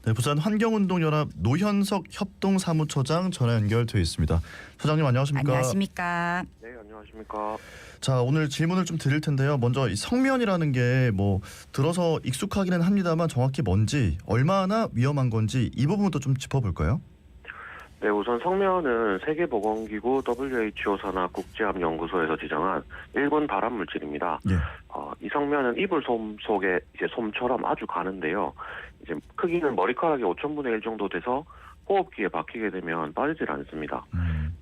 네, 부산 환경운동연합 노현석 협동사무처장 전화 연결돼 있습니다. 소장님 안녕하십니까? 안녕하십니까? 네, 안녕하십니까. 자, 오늘 질문을 좀 드릴 텐데요. 먼저 이 성면이라는 게 뭐 들어서 익숙하기는 합니다만 정확히 뭔지, 얼마나 위험한 건지 이 부분부터 좀 짚어볼까요? 네, 우선 성면은 세계보건기구 WHO 산하 국제암연구소에서 지정한 일군 발암물질입니다. 예. 이 성면은 이불솜 속에 이제 솜처럼 아주 가는데요. 이제 크기는 머리카락의 5천분의 1 정도 돼서 호흡기에 박히게 되면 빠지질 않습니다.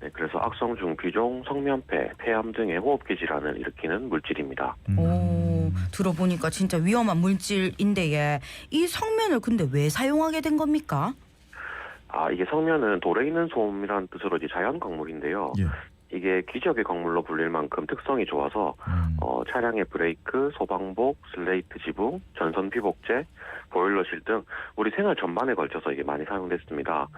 네, 그래서 악성 중비종, 성면폐, 폐암 등의 호흡기 질환을 일으키는 물질입니다. 오, 들어보니까 진짜 위험한 물질인데 이 성면을 근데 왜 사용하게 된 겁니까? 이게 성면은 돌에 있는 솜이라는 뜻으로 이제 자연 광물인데요. 예. 이게 기적의 광물로 불릴 만큼 특성이 좋아서 차량의 브레이크, 소방복, 슬레이트 지붕, 전선 피복제, 보일러실 등 우리 생활 전반에 걸쳐서 이게 많이 사용됐습니다.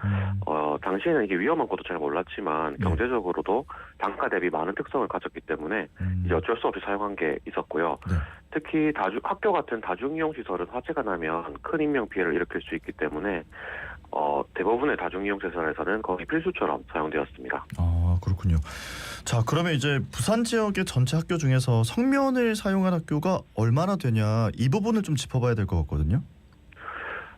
당시에는 이게 위험한 것도 잘 몰랐지만 경제적으로도 단가 대비 많은 특성을 가졌기 때문에 이제 어쩔 수 없이 사용한 게 있었고요. 네. 특히 학교 같은 다중이용 시설은 화재가 나면 큰 인명 피해를 일으킬 수 있기 때문에 대부분의 다중이용 시설에서는 거의 필수처럼 사용되었습니다. 아, 그렇군요. 자, 그러면 이제 부산 지역의 전체 학교 중에서 성면을 사용한 학교가 얼마나 되냐, 이 부분을 좀 짚어봐야 될 것 같거든요.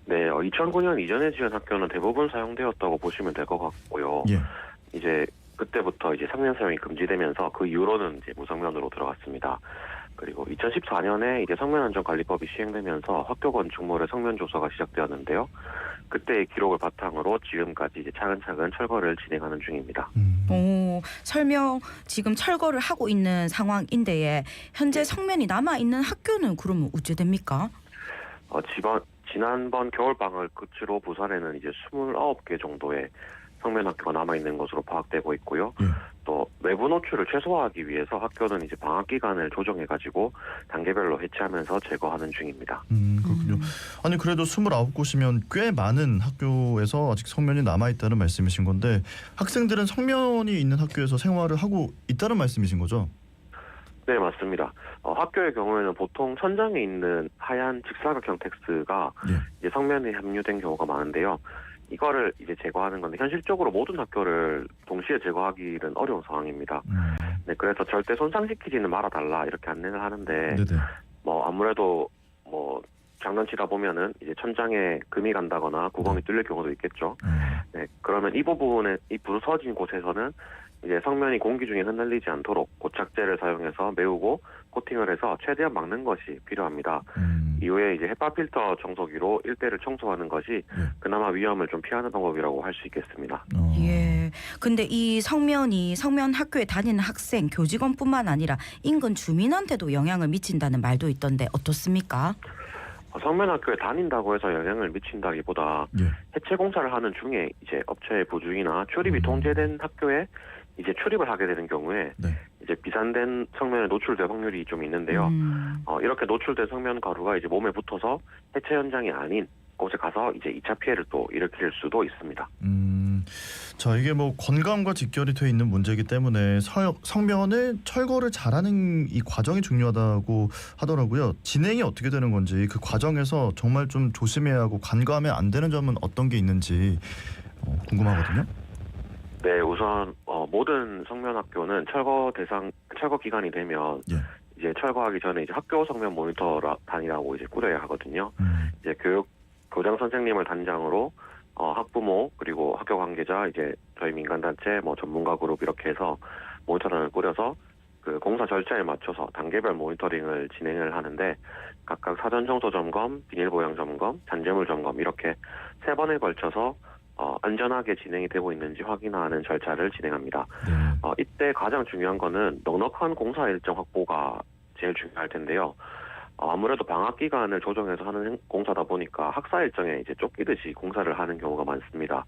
네, 2009년 이전에 지은 학교는 대부분 사용되었다고 보시면 될 것 같고요. 예. 이제 그때부터 이제 성면 사용이 금지되면서 그 이후로는 이제 무성면으로 들어갔습니다. 그리고 2014년에 이제 성면안전관리법이 시행되면서 학교 건축물의 성면 조사가 시작되었는데요. 그때의 기록을 바탕으로 지금까지 이제 차근차근 철거를 진행하는 중입니다. 오, 설명 지금 철거를 하고 있는 상황인데 현재 성면이 남아 있는 학교는 그러면 어찌 됩니까? 지난번 겨울방학을 끝으로 부산에는 이제 29개 정도의 성면 학교가 남아 있는 것으로 파악되고 있고요. 또 외부 노출을 최소화하기 위해서 학교는 이제 방학 기간을 조정해가지고 단계별로 해체하면서 제거하는 중입니다. 그렇군요. 아니, 그래도 29곳이면 꽤 많은 학교에서 아직 성면이 남아있다는 말씀이신 건데, 학생들은 성면이 있는 학교에서 생활을 하고 있다는 말씀이신 거죠? 네, 맞습니다. 학교의 경우에는 보통 천장에 있는 하얀 직사각형 텍스가 이제 성면에 함유된 경우가 많은데요. 이거를 이제 제거하는 건데 현실적으로 모든 학교를 동시에 제거하기는 어려운 상황입니다. 네, 그래서 절대 손상시키지는 말아달라 이렇게 안내를 하는데, 네네. 아무래도 장난치다 보면은 이제 천장에 금이 간다거나 구멍이 뚫릴 경우도 있겠죠. 네, 그러면 이 부분에 이 부서진 곳에서는 이제 성면이 공기 중에 흩날리지 않도록 고착제를 사용해서 메우고 코팅을 해서 최대한 막는 것이 필요합니다. 이후에 이제 헤파 필터 청소기로 일대를 청소하는 것이 그나마 위험을 좀 피하는 방법이라고 할 수 있겠습니다. 예. 근데 이 성면 학교에 다니는 학생, 교직원뿐만 아니라 인근 주민한테도 영향을 미친다는 말도 있던데 어떻습니까? 성면 학교에 다닌다고 해서 영향을 미친다기보다 해체 공사를 하는 중에 이제 업체의 부주의나 출입이 통제된 학교에 이제 출입을 하게 되는 경우에 이제 비산된 성면에 노출될 확률이 좀 있는데요. 이렇게 노출된 성면 가루가 이제 몸에 붙어서 해체 현장이 아닌 곳에 가서 이제 2차 피해를 또 일으킬 수도 있습니다. 자, 이게 뭐 건강과 직결이 돼 있는 문제이기 때문에 성면을 철거를 잘하는 이 과정이 중요하다고 하더라고요. 진행이 어떻게 되는 건지, 그 과정에서 정말 좀 조심해야 하고 간과하면 안 되는 점은 어떤 게 있는지 궁금하거든요. 네, 우선 모든 성면 학교는 철거 기간이 되면 이제 철거하기 전에 이제 학교 성면 모니터단이라고 이제 꾸려야 하거든요. 이제 교장 선생님을 단장으로 학부모 그리고 학교 관계자, 이제 저희 민간단체 전문가 그룹 이렇게 해서 모니터단을 꾸려서 그 공사 절차에 맞춰서 단계별 모니터링을 진행을 하는데, 각각 사전 청소 점검, 비닐 보양 점검, 잔재물 점검 이렇게 3번에 걸쳐서 안전하게 진행이 되고 있는지 확인하는 절차를 진행합니다. 이때 가장 중요한 거는 넉넉한 공사 일정 확보가 제일 중요할 텐데요. 아무래도 방학 기간을 조정해서 하는 공사다 보니까 학사 일정에 이제 쫓기듯이 공사를 하는 경우가 많습니다.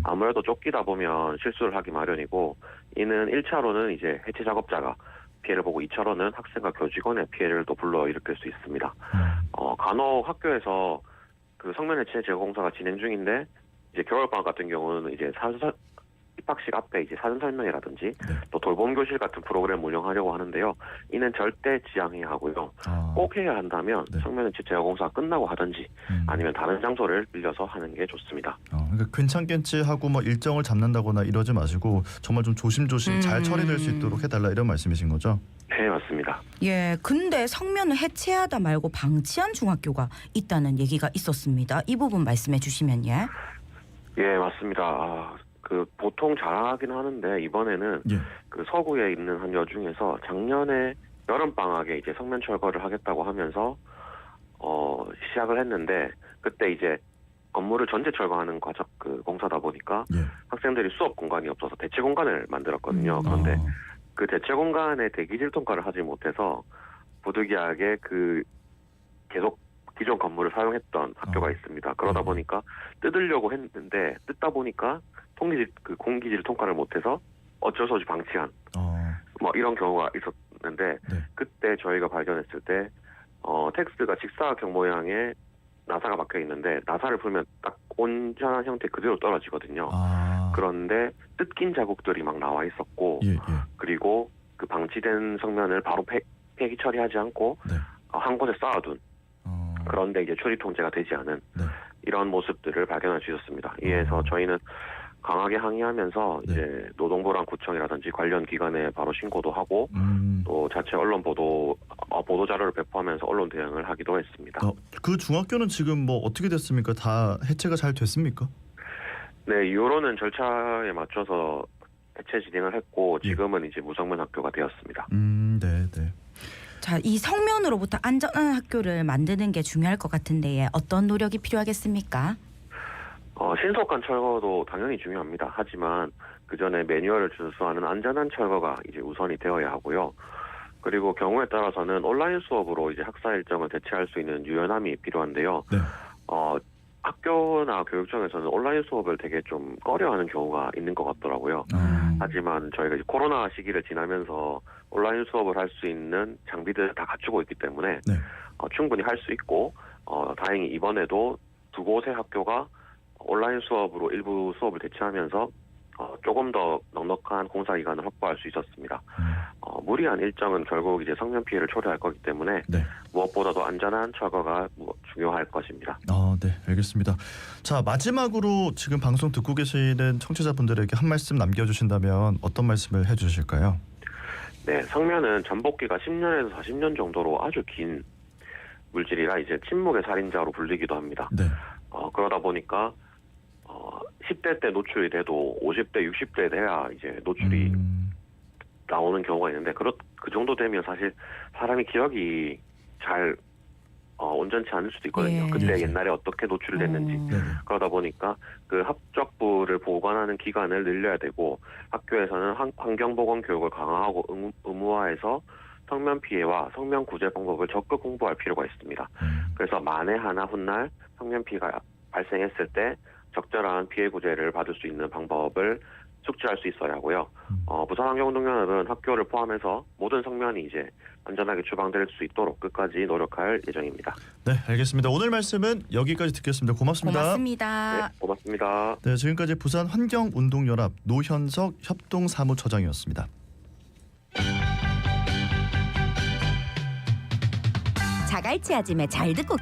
아무래도 쫓기다 보면 실수를 하기 마련이고, 이는 1차로는 이제 해체 작업자가 피해를 보고 2차로는 학생과 교직원의 피해를 또 불러일으킬 수 있습니다. 간혹 학교에서 그 성면 해체 제거 공사가 진행 중인데 이제 겨울방학 같은 경우는 이제 입학식 앞에 이제 사전 설명회라든지 네. 또 돌봄 교실 같은 프로그램 운영하려고 하는데요. 이는 절대 지양해야 하고요. 꼭 해야 한다면 네. 성면유치 재활공사가 끝나고 하든지 아니면 다른 장소를 빌려서 하는 게 좋습니다. 그러니까 괜찮겠지 하고 뭐 일정을 잡는다거나 이러지 마시고 정말 좀 조심조심 잘 처리될 수 있도록 해달라 이런 말씀이신 거죠? 네, 맞습니다. 예, 근데 성면을 해체하다 말고 방치한 중학교가 있다는 얘기가 있었습니다. 이 부분 말씀해 주시면 예. 예, 맞습니다. 그 보통 잘하긴 하는데 이번에는 예. 그 서구에 있는 한 여중에서 작년에 여름 방학에 이제 성면 철거를 하겠다고 하면서 시작을 했는데 그때 이제 건물을 전체 철거하는 과정 그 공사다 보니까 예. 학생들이 수업 공간이 없어서 대체 공간을 만들었거든요. 그런데 그 대체 공간에 대기질 통과를 하지 못해서 부득이하게 그 계속 기존 건물을 사용했던 학교가 있습니다. 그러다 보니까 뜯으려고 했는데 뜯다 보니까 공기질 통과를 못해서 어쩔 수 없이 방치한 뭐 이런 경우가 있었는데 네. 그때 저희가 발견했을 때 텍스트가 직사각형 모양의 나사가 박혀 있는데 나사를 풀면 딱 온전한 형태 그대로 떨어지거든요. 그런데 뜯긴 자국들이 막 나와 있었고 예, 예. 그리고 그 방치된 성면을 바로 폐기 처리하지 않고 네. 한 곳에 쌓아둔 그런데 이제 처리 통제가 되지 않은 네. 이런 모습들을 발견할 수 있었습니다. 이에서 저희는 강하게 항의하면서 네. 이제 노동부랑 구청이라든지 관련 기관에 바로 신고도 하고 또 자체 언론 보도 자료를 배포하면서 언론 대응을 하기도 했습니다. 그 중학교는 지금 뭐 어떻게 됐습니까? 다 해체가 잘 됐습니까? 네, 이후로는 절차에 맞춰서 해체 진행을 했고 지금은 이제 무성면 학교가 되었습니다. 네, 네. 자, 이 성면으로부터 안전한 학교를 만드는 게 중요할 것 같은데 어떤 노력이 필요하겠습니까? 신속한 철거도 당연히 중요합니다. 하지만 그 전에 매뉴얼을 준수하는 안전한 철거가 이제 우선이 되어야 하고요. 그리고 경우에 따라서는 온라인 수업으로 이제 학사 일정을 대체할 수 있는 유연함이 필요한데요. 네. 학교나 교육청에서는 온라인 수업을 되게 좀 꺼려하는 경우가 있는 것 같더라고요. 하지만 저희가 이제 코로나 시기를 지나면서 온라인 수업을 할 수 있는 장비들을 다 갖추고 있기 때문에 네. 충분히 할 수 있고 다행히 이번에도 두 곳의 학교가 온라인 수업으로 일부 수업을 대체하면서 조금 더 넉넉한 공사 기간을 확보할 수 있었습니다. 무리한 일정은 결국 이제 성면 피해를 초래할 거기 때문에 네. 무엇보다도 안전한 철거가 중요할 것입니다. 네, 알겠습니다. 자, 마지막으로 지금 방송 듣고 계시는 청취자분들에게 한 말씀 남겨주신다면 어떤 말씀을 해주실까요? 네, 성면은 전복기가 10년에서 40년 정도로 아주 긴 물질이라 이제 침묵의 살인자로 불리기도 합니다. 네. 그러다 보니까 10대 때 노출이 돼도 50대, 60대 돼야 이제 노출이 나오는 경우가 있는데 그 정도 되면 사실 사람이 기억이 잘 온전치 않을 수도 있거든요. 예. 그때 예. 옛날에 어떻게 노출됐는지. 네네. 그러다 보니까 그 합적부를 보관하는 기간을 늘려야 되고 학교에서는 환경보건 교육을 강화하고 의무화해서 성면 피해와 성면 구제 방법을 적극 홍보할 필요가 있습니다. 그래서 만에 하나 훗날 성면 피해가 발생했을 때 적절한 피해 구제를 받을 수 있는 방법을 숙지할 수 있어야 하고요. 부산환경운동연합은 학교를 포함해서 모든 성면이 이제 안전하게 추방될 수 있도록 끝까지 노력할 예정입니다. 네, 알겠습니다. 오늘 말씀은 여기까지 듣겠습니다. 고맙습니다. 고맙습니다. 네, 고맙습니다. 네, 지금까지 부산환경운동연합 노현석 협동사무처장이었습니다. 자갈치 아침에 잘 듣고